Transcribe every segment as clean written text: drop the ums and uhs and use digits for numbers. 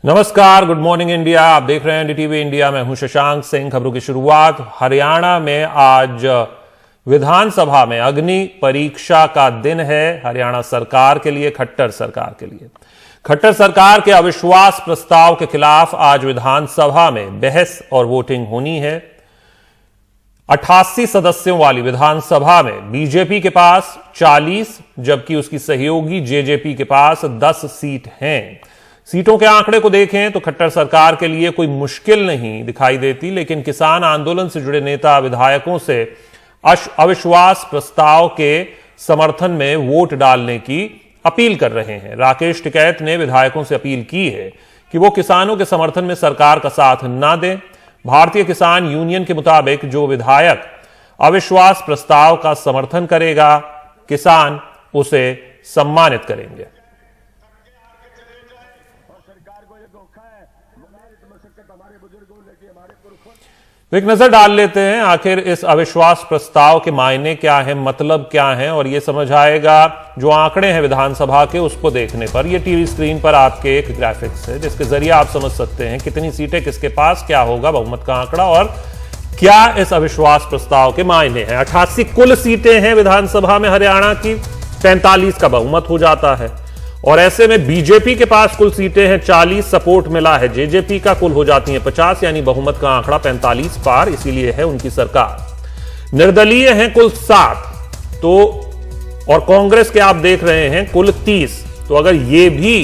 नमस्कार, good morning India. आप देख रहे हैं एनडीटीवी इंडिया। मैं हूं शशांक सिंह। खबरों की शुरुआत हरियाणा में आज विधानसभा में अग्नि परीक्षा का दिन है। हरियाणा सरकार के लिए, खट्टर सरकार के लिए। खट्टर सरकार के अविश्वास प्रस्ताव के खिलाफ आज विधानसभा में बहस और वोटिंग होनी है। 88 सदस्यों वाली विधानसभा में बीजेपी के पास 40 जबकि उसकी सहयोगी जेजेपी के पास 10 सीट हैं। सीटों के आंकड़े को देखें तो खट्टर सरकार के लिए कोई मुश्किल नहीं दिखाई देती, लेकिन किसान आंदोलन से जुड़े नेता विधायकों से अविश्वास प्रस्ताव के समर्थन में वोट डालने की अपील कर रहे हैं। राकेश टिकैत ने विधायकों से अपील की है कि वो किसानों के समर्थन में सरकार का साथ ना दें। भारतीय किसान यूनियन के मुताबिक जो विधायक अविश्वास प्रस्ताव का समर्थन करेगा, किसान उसे सम्मानित करेंगे। तो एक नजर डाल लेते हैं आखिर इस अविश्वास प्रस्ताव के मायने क्या है, मतलब क्या है, और यह समझ आएगा जो आंकड़े हैं विधानसभा के उसको देखने पर। यह टीवी स्क्रीन पर आपके एक ग्राफिक्स है जिसके जरिए आप समझ सकते हैं कितनी सीटें किसके पास, क्या होगा बहुमत का आंकड़ा और क्या इस अविश्वास प्रस्ताव के मायने हैं। 88 कुल सीटें हैं विधानसभा में हरियाणा की, 45 का बहुमत हो जाता है। और ऐसे में बीजेपी के पास कुल सीटें हैं 40, सपोर्ट मिला है जेजेपी का, कुल हो जाती हैं 50, यानी बहुमत का आंकड़ा 45 पार, इसीलिए है उनकी सरकार। निर्दलीय हैं कुल 7 तो, और कांग्रेस के आप देख रहे हैं कुल 30। तो अगर ये भी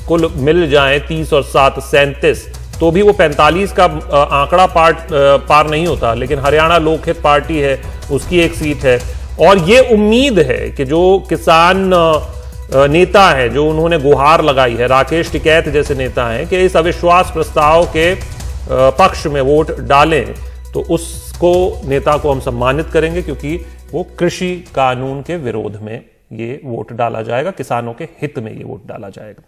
कुल मिल जाए 30 और 7 37, तो भी वो 45 का आंकड़ा पार नहीं होता। लेकिन हरियाणा लोकहित पार्टी है, उसकी एक सीट है। और ये उम्मीद है कि जो किसान नेता है, जो उन्होंने गुहार लगाई है, राकेश टिकैत जैसे नेता हैं, कि इस अविश्वास प्रस्ताव के पक्ष में वोट डालें, तो उसको नेता को हम सम्मानित करेंगे क्योंकि वो कृषि कानून के विरोध में ये वोट डाला जाएगा, किसानों के हित में ये वोट डाला जाएगा।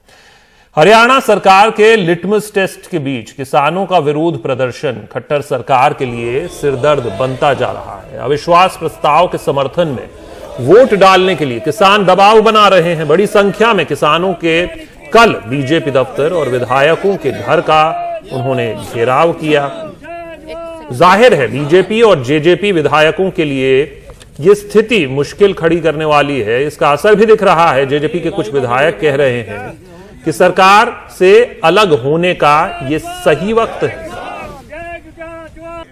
हरियाणा सरकार के लिटमस टेस्ट के बीच किसानों का विरोध प्रदर्शन खट्टर सरकार के लिए सिरदर्द बनता जा रहा है। अविश्वास प्रस्ताव के समर्थन में वोट डालने के लिए किसान दबाव बना रहे हैं। बड़ी संख्या में किसानों के कल बीजेपी दफ्तर और विधायकों के घर का उन्होंने घेराव किया। जाहिर है बीजेपी और जेजेपी विधायकों के लिए यह स्थिति मुश्किल खड़ी करने वाली है। इसका असर भी दिख रहा है। जेजेपी के कुछ विधायक कह रहे हैं कि सरकार से अलग होने का यह सही वक्त है।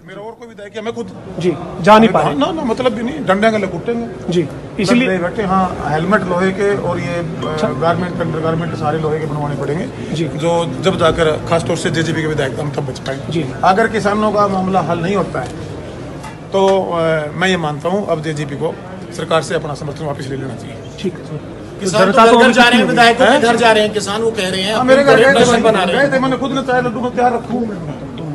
मेरा और कोई विधायक है, मैं खुद जी जा नहीं पाए ना मतलब भी नहीं, डंडे गले कुटेंगे जी, इसलिए बैठे। हाँ, हेलमेट लोहे के और ये गारमेंट अंडर गारमेंट सारे लोहे के बनवाने पड़ेंगे जी, जो जब जाकर खासतौर से जेजेपी के विधायक हम तब बच पाएंगे जी। अगर किसानों का मामला हल नहीं होता है तो मैं ये मानता हूँ अब जेजेपी को सरकार से अपना समर्थन वापस ले लेना चाहिए। ठीक है। किसान तो घर जा रहे हैं, विधायकों के घर जा रहे हैं, किसान वो कह रहे हैं मेरे घर गए थे, मैंने खुद ने चाहे लड्डू में तैयार रखूं।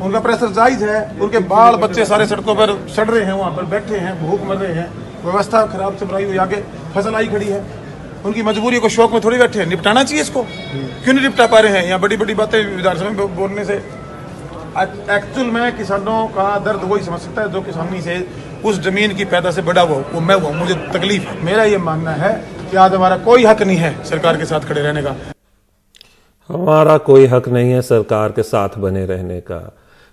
उनका प्रेशर जायज है, उनके बाल बच्चे सारे सड़कों पर सड़ रहे हैं, वहाँ पर बैठे हैं, भूख मर रहे हैं, व्यवस्था खराब चल रही है, आगे फसल आई खड़ी है। उनकी मजबूरी को शौक में थोड़ी बैठे हैं, निपटाना चाहिए इसको। क्यों नहीं निपटा पा रहे हैं? यहाँ बड़ी बड़ी बातें विधानसभा में बोलने से एक्चुअल में किसानों का दर्द वही समझ सकता है जो किसानी से उस जमीन की पैदा से बड़ा हुआ, वो मैं हुआ, मुझे तकलीफ है। मेरा ये मानना है कि आज हमारा कोई हक नहीं है सरकार के साथ खड़े रहने का। हमारा कोई हक नहीं है सरकार के साथ बने रहने का।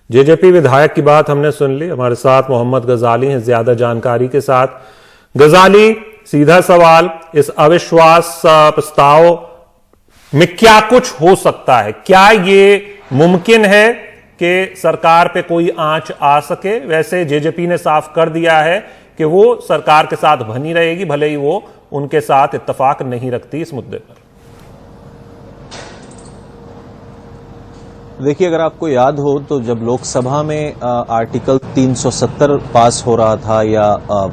जेजेपी विधायक की बात हमने सुन ली। हमारे साथ मोहम्मद गजाली हैं ज्यादा जानकारी के साथ। गजाली, सीधा सवाल, इस अविश्वास प्रस्ताव में क्या कुछ हो सकता है? क्या ये मुमकिन है कि सरकार पे कोई आंच आ सके? वैसे जेजेपी ने साफ कर दिया है कि वो सरकार के साथ बनी रहेगी, भले ही वो उनके साथ इत्तेफाक नहीं रखती इस मुद्दे पर। देखिए, अगर आपको याद हो तो जब लोकसभा में आर्टिकल 370 पास हो रहा था या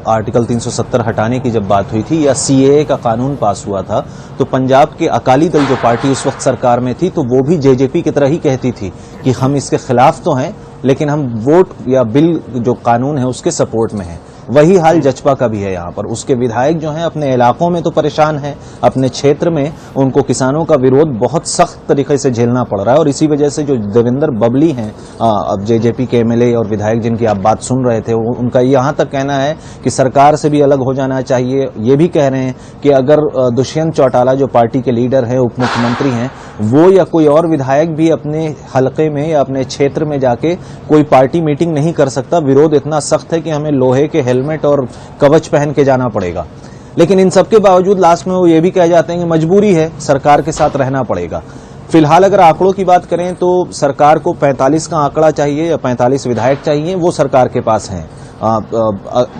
आर्टिकल 370 हटाने की जब बात हुई थी या सीएए का कानून पास हुआ था, तो पंजाब के अकाली दल जो पार्टी उस वक्त सरकार में थी, तो वो भी जेजेपी की तरह ही कहती थी कि हम इसके खिलाफ तो हैं लेकिन हम वोट या बिल जो कानून है उसके सपोर्ट में हैं। वही हाल जचपा का भी है। यहाँ पर उसके विधायक जो हैं अपने इलाकों में तो परेशान हैं, अपने क्षेत्र में उनको किसानों का विरोध बहुत सख्त तरीके से झेलना पड़ रहा है। और इसी वजह से जो देवेंद्र बबली हैं, अब जेजेपी के एमएलए और विधायक जिनकी आप बात सुन रहे थे, उनका यहाँ तक कहना है कि सरकार से भी अलग हो जाना चाहिए। ये भी कह रहे हैं कि अगर दुष्यंत चौटाला जो पार्टी के लीडर हैं, उप मुख्यमंत्री हैं, वो या कोई और विधायक भी अपने हलके में या अपने क्षेत्र में जाके कोई पार्टी मीटिंग नहीं कर सकता। विरोध इतना सख्त है कि हमें लोहे के हेलमेट और कवच पहन के जाना पड़ेगा। लेकिन इन सबके बावजूद लास्ट में वो ये भी कह जाते हैं कि मजबूरी है, सरकार के साथ रहना पड़ेगा। फिलहाल अगर आंकड़ों की बात करें तो सरकार को 45 का आंकड़ा चाहिए या 45 विधायक चाहिए, वो सरकार के पास हैं।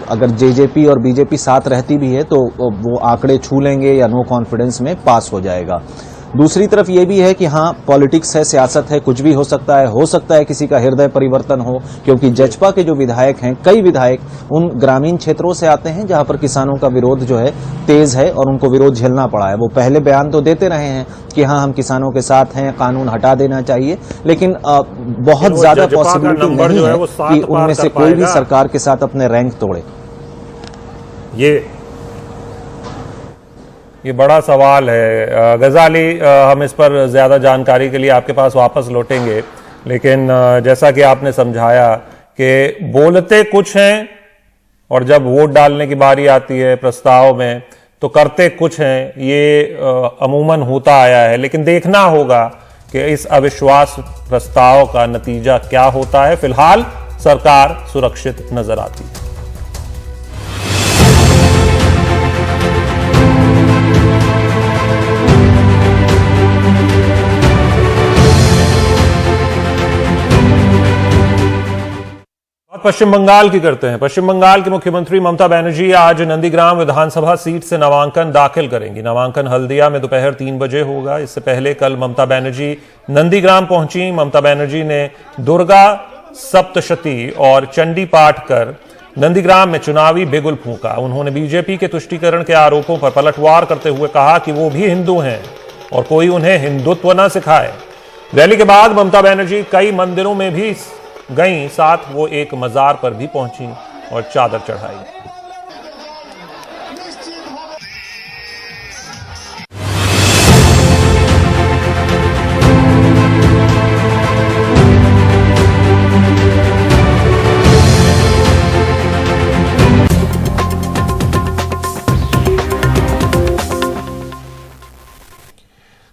अगर जेजेपी और बीजेपी साथ रहती भी है तो वो आंकड़े छू लेंगे या नो कॉन्फिडेंस में पास हो जाएगा। दूसरी तरफ ये भी है कि हाँ, पॉलिटिक्स है, सियासत है, कुछ भी हो सकता है किसी का हृदय परिवर्तन हो, क्योंकि जचपा के जो विधायक हैं, कई विधायक उन ग्रामीण क्षेत्रों से आते हैं जहां पर किसानों का विरोध जो है तेज है और उनको विरोध झेलना पड़ा है। वो पहले बयान तो देते रहे हैं कि हाँ, हम किसानों के साथ हैं, कानून हटा देना चाहिए, लेकिन बहुत ज्यादा पॉसिबिलिटी नहीं है कि उनमें से कोई भी सरकार के साथ अपने रैंक तोड़े। ये बड़ा सवाल है गजाली। हम इस पर ज्यादा जानकारी के लिए आपके पास वापस लौटेंगे, लेकिन जैसा कि आपने समझाया कि बोलते कुछ हैं और जब वोट डालने की बारी आती है प्रस्ताव में तो करते कुछ हैं। ये अमूमन होता आया है, लेकिन देखना होगा कि इस अविश्वास प्रस्ताव का नतीजा क्या होता है। फिलहाल सरकार सुरक्षित नजर आती है। पश्चिम बंगाल की करते हैं। पश्चिम बंगाल की मुख्यमंत्री ममता बनर्जी आज नंदीग्राम विधानसभा सीट से नामांकन दाखिल करेंगी। नामांकन हल्दिया में दोपहर 3 बजे होगा। इससे पहले कल ममता बनर्जी नंदीग्राम पहुंची। ममता बनर्जी ने दुर्गा सप्तशती और चंडी पाठ कर नंदीग्राम में चुनावी बिगुल फूंका। उन्होंने बीजेपी के तुष्टीकरण के आरोपों पर पलटवार करते हुए कहा कि वो भी हिंदू हैं और कोई उन्हें हिंदुत्व न सिखाए। रैली के बाद ममता बनर्जी कई मंदिरों में भी गईं, साथ वो एक मजार पर भी पहुंची और चादर चढ़ाई।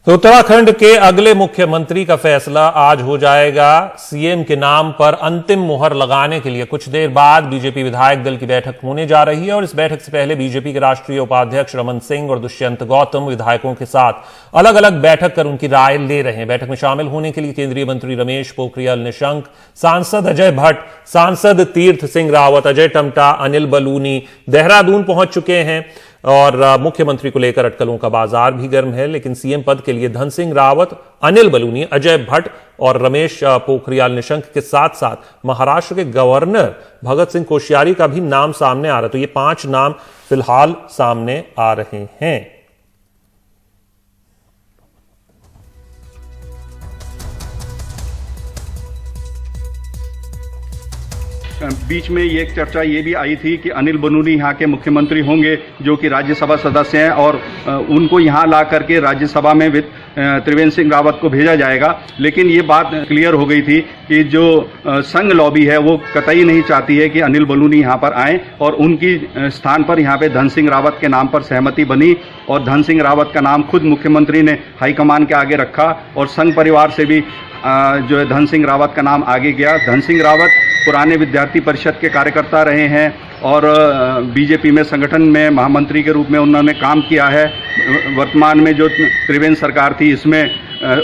तो उत्तराखंड के अगले मुख्यमंत्री का फैसला आज हो जाएगा। सीएम के नाम पर अंतिम मुहर लगाने के लिए कुछ देर बाद बीजेपी विधायक दल की बैठक होने जा रही है और इस बैठक से पहले बीजेपी के राष्ट्रीय उपाध्यक्ष रमन सिंह और दुष्यंत गौतम विधायकों के साथ अलग अलग बैठक कर उनकी राय ले रहे हैं। बैठक में शामिल होने के लिए केंद्रीय मंत्री रमेश पोखरियाल निशंक, सांसद अजय भट्ट, सांसद तीर्थ सिंह रावत, अजय टम्टा, अनिल बलूनी देहरादून पहुंच चुके हैं और मुख्यमंत्री को लेकर अटकलों का बाजार भी गर्म है। लेकिन सीएम पद के लिए धन सिंह रावत, अनिल बलूनी, अजय भट्ट और रमेश पोखरियाल निशंक के साथ साथ महाराष्ट्र के गवर्नर भगत सिंह कोश्यारी का भी नाम सामने आ रहा है। तो ये 5 नाम फिलहाल सामने आ रहे हैं। बीच में ये एक चर्चा ये भी आई थी कि अनिल बलूनी यहाँ के मुख्यमंत्री होंगे, जो कि राज्यसभा सदस्य हैं, और उनको यहाँ ला करके राज्यसभा में त्रिवेंद्र सिंह रावत को भेजा जाएगा। लेकिन ये बात क्लियर हो गई थी कि जो संघ लॉबी है वो कतई नहीं चाहती है कि अनिल बलूनी यहाँ पर आए, और उनकी स्थान पर यहाँ पे धन सिंह रावत के नाम पर सहमति बनी और धन सिंह रावत का नाम खुद मुख्यमंत्री ने हाईकमान के आगे रखा और संघ परिवार से भी जो है धन सिंह रावत का नाम आगे गया। धन सिंह रावत पुराने विद्यार्थी परिषद के कार्यकर्ता रहे हैं और बीजेपी में संगठन में महामंत्री के रूप में उन्होंने काम किया है। वर्तमान में जो त्रिवेंद्र सरकार थी इसमें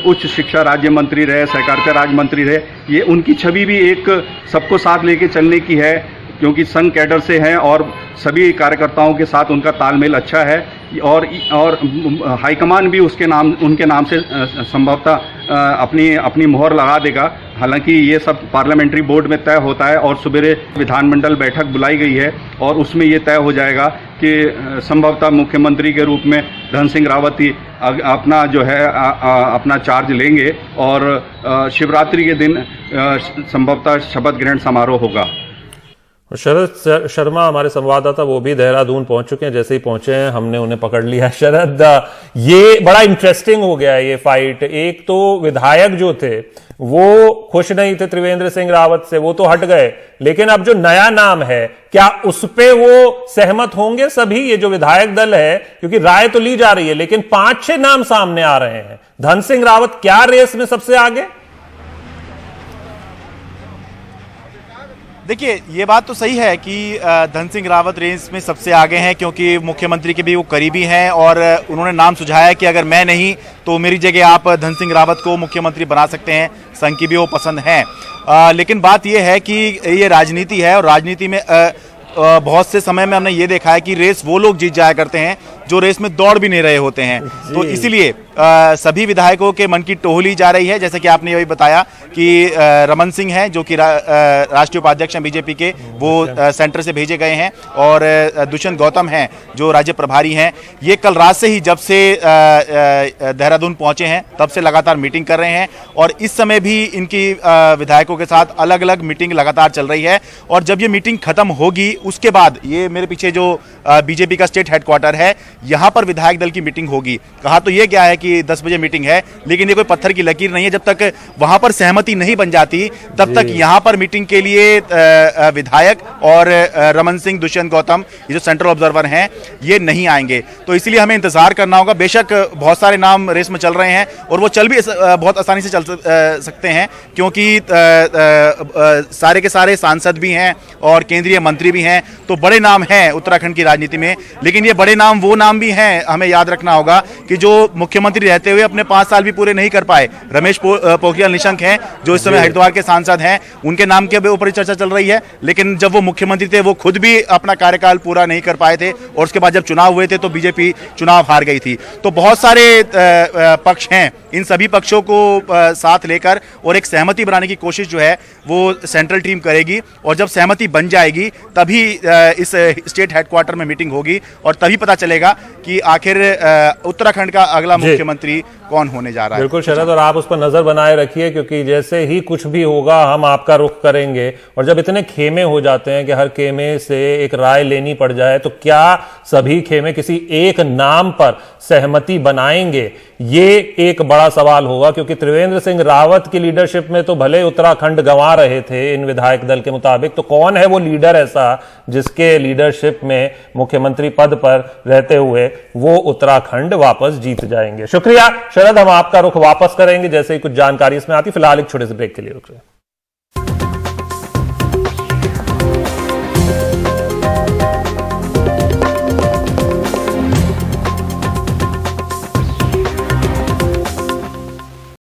उच्च शिक्षा राज्य मंत्री रहे, सहकारिता राज्य मंत्री रहे। ये उनकी छवि भी एक सबको साथ लेके चलने की है, क्योंकि संघ कैडर से हैं और सभी कार्यकर्ताओं के साथ उनका तालमेल अच्छा है और हाईकमान भी उनके नाम से संभवतः अपनी मोहर लगा देगा। हालांकि ये सब पार्लियामेंट्री बोर्ड में तय होता है और सवेरे विधानमंडल बैठक बुलाई गई है और उसमें ये तय हो जाएगा कि संभवतः मुख्यमंत्री के रूप में धन सिंह रावत ही अपना जो है अपना चार्ज लेंगे और शिवरात्रि के दिन संभवतः शपथ ग्रहण समारोह होगा। शरद शर्मा हमारे संवाददाता वो भी देहरादून पहुंच चुके हैं, जैसे ही पहुंचे हैं हमने उन्हें पकड़ लिया। शरद, ये बड़ा इंटरेस्टिंग हो गया है ये फाइट। एक तो विधायक जो थे वो खुश नहीं थे त्रिवेंद्र सिंह रावत से, वो तो हट गए, लेकिन अब जो नया नाम है क्या उस पे वो सहमत होंगे सभी? ये जो विधायक दल है, क्योंकि राय तो ली जा रही है लेकिन 5-6 नाम सामने आ रहे हैं। धन सिंह रावत क्या रेस में सबसे आगे? देखिए, ये बात तो सही है कि धन सिंह रावत रेस में सबसे आगे हैं, क्योंकि मुख्यमंत्री के भी वो करीबी हैं और उन्होंने नाम सुझाया कि अगर मैं नहीं तो मेरी जगह आप धन सिंह रावत को मुख्यमंत्री बना सकते हैं। संघ की भी वो पसंद है। लेकिन बात ये है कि ये राजनीति है और राजनीति में बहुत से समय में हमने ये देखा है कि रेस वो लोग जीत जाया करते हैं जो रेस में दौड़ भी नहीं रहे होते हैं। तो इसीलिए सभी विधायकों के मन की टोहली जा रही है। जैसे कि आपने यही बताया कि रमन सिंह हैं जो कि राष्ट्रीय उपाध्यक्ष हैं बीजेपी के, वो सेंटर से भेजे गए हैं, और दुष्यंत गौतम हैं जो राज्य प्रभारी हैं। ये कल रात से ही, जब से देहरादून पहुंचे हैं तब से लगातार मीटिंग कर रहे हैं और इस समय भी इनकी विधायकों के साथ अलग अलग मीटिंग लगातार चल रही है। और जब ये मीटिंग खत्म होगी उसके बाद, ये मेरे पीछे जो बीजेपी का स्टेट हेडक्वार्टर है, यहां पर विधायक दल की मीटिंग होगी। कहा तो ये क्या है कि 10 बजे मीटिंग है, लेकिन ये कोई पत्थर की लकीर नहीं है। जब तक वहां पर सहमति नहीं बन जाती तब तक यहां पर मीटिंग के लिए विधायक और रमन सिंह, दुष्यंत गौतम, ये जो सेंट्रल ऑब्जर्वर हैं, ये नहीं आएंगे। तो इसलिए हमें इंतजार करना होगा। बेशक बहुत सारे नाम रेस में चल रहे हैं और वो चल भी बहुत आसानी से चल सकते हैं, क्योंकि सारे के सारे सांसद भी हैं और केंद्रीय मंत्री भी हैं, तो बड़े नाम हैं उत्तराखंड की राजनीति में। लेकिन ये बड़े नाम वो नाम भी हैं, हमें याद रखना होगा, कि जो मुख्यमंत्री रहते हुए अपने 5 साल भी पूरे नहीं कर पाए। रमेश पोखरियाल निशंक हैं जो इस समय हरिद्वार के सांसद हैं, उनके नाम के ऊपर चर्चा चल रही है। लेकिन जब वो मुख्यमंत्री थे वो खुद भी अपना कार्यकाल पूरा नहीं कर पाए थे और उसके बाद जब चुनाव हुए थे तो बीजेपी चुनाव हार गई थी। तो बहुत सारे पक्ष हैं, इन सभी पक्षों को साथ लेकर और एक सहमति बनाने की कोशिश जो है वो सेंट्रल टीम करेगी, और जब सहमति बन जाएगी तभी इस स्टेट हेडक्वार्टर में मीटिंग होगी और तभी पता चलेगा कि आखिर उत्तराखंड का अगला मुख्यमंत्री कौन होने जा रहा है। बिल्कुल शरद, और आप उस पर नजर बनाए रखिए, क्योंकि जैसे ही कुछ भी होगा हम आपका रुख करेंगे। और जब इतने खेमे हो जाते हैं कि हर खेमे से एक राय लेनी पड़ जाए, तो क्या सभी खेमे किसी एक नाम पर सहमति बनाएंगे? ये एक बड़ा सवाल होगा, क्योंकि त्रिवेंद्र सिंह रावत की लीडरशिप में तो भले उत्तराखंड गंवा रहे थे इन विधायक दल के मुताबिक, तो कौन है वो लीडर ऐसा जिसके लीडरशिप में मुख्यमंत्री पद पर रहते हुए वो उत्तराखंड वापस जीत जाएंगे? शुक्रिया शरद, हम आपका रुख वापस करेंगे जैसे ही कुछ जानकारी इसमें आती। फिलहाल एक छोटे से ब्रेक के लिए रुक रहे हैं।